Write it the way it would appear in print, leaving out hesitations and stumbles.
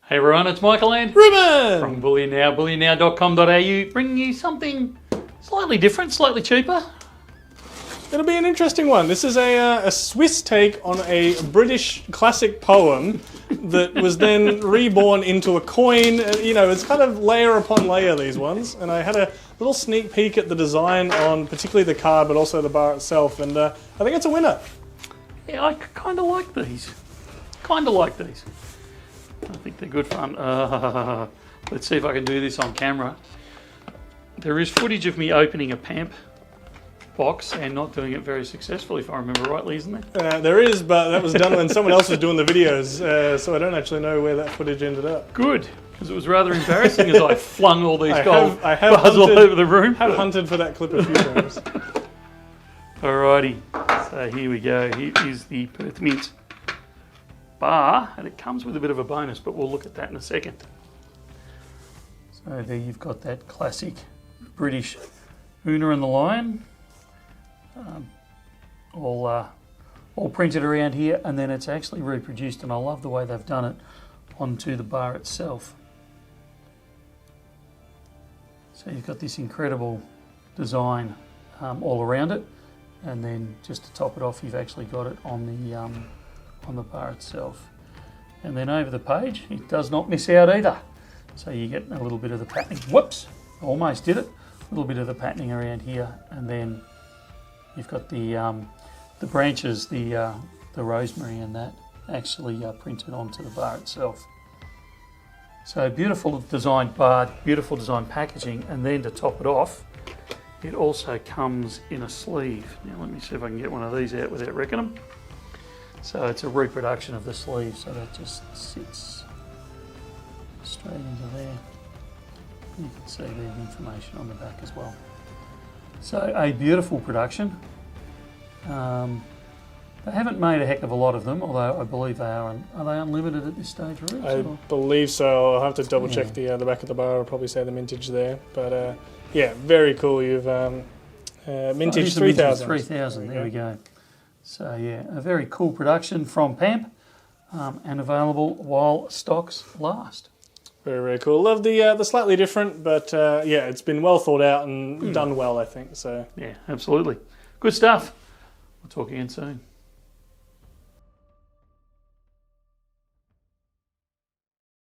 Hey everyone, it's Michael and Ruben from Bullion Now, bullionnow.com.au, bringing you something slightly different, slightly cheaper. It'll be an interesting one. This is a Swiss take on a British classic poem that was then reborn into a coin. You know, it's kind of layer upon layer, these ones. And I had a little sneak peek at the design on particularly the card, but also the bar itself. And I think it's a winner. Yeah, I kind of like these. I think they're good fun. Let's see if I can do this on camera. There is footage of me opening a Pamp box and not doing it very successfully, if I remember rightly, isn't there? There is, but that was done when someone else was doing the videos, so I don't actually know where that footage ended up. Good, because it was rather embarrassing as I flung all these gold I have bars all over the room. I have hunted for that clip a few times. Alrighty, so here we go. Here is the Perth Mint bar, and it comes with a bit of a bonus, but we'll look at that in a second. So there you've got that classic British Una and the Lion, all printed around here, and then it's actually reproduced, and I love the way they've done it onto the bar itself. So you've got this incredible design all around it, and then just to top it off, you've actually got it on the bar itself. And then over the page, it does not miss out either. So you get a little bit of the patterning. Whoops, almost did it. A little bit of the patterning around here, and then you've got the branches, the rosemary and that actually printed onto the bar itself. So beautiful designed bar, beautiful design packaging, and then to top it off, it also comes in a sleeve. Now let me see if I can get one of these out without wrecking them. So it's a reproduction of the sleeve, so that just sits straight into there. You can see the information on the back as well. So a beautiful production. They haven't made a heck of a lot of them, although I believe they are they unlimited at this stage, Rubes? I believe so. I'll have to double check the back of the bar. I'll probably say the mintage there. But yeah, very cool. You've mintage 3000. 3000, there we go. So yeah, a very cool production from Pamp, and available while stocks last. Very, very cool. Love the slightly different, but yeah, it's been well thought out and done well, I think. So yeah, absolutely. Good stuff. We'll talk again soon.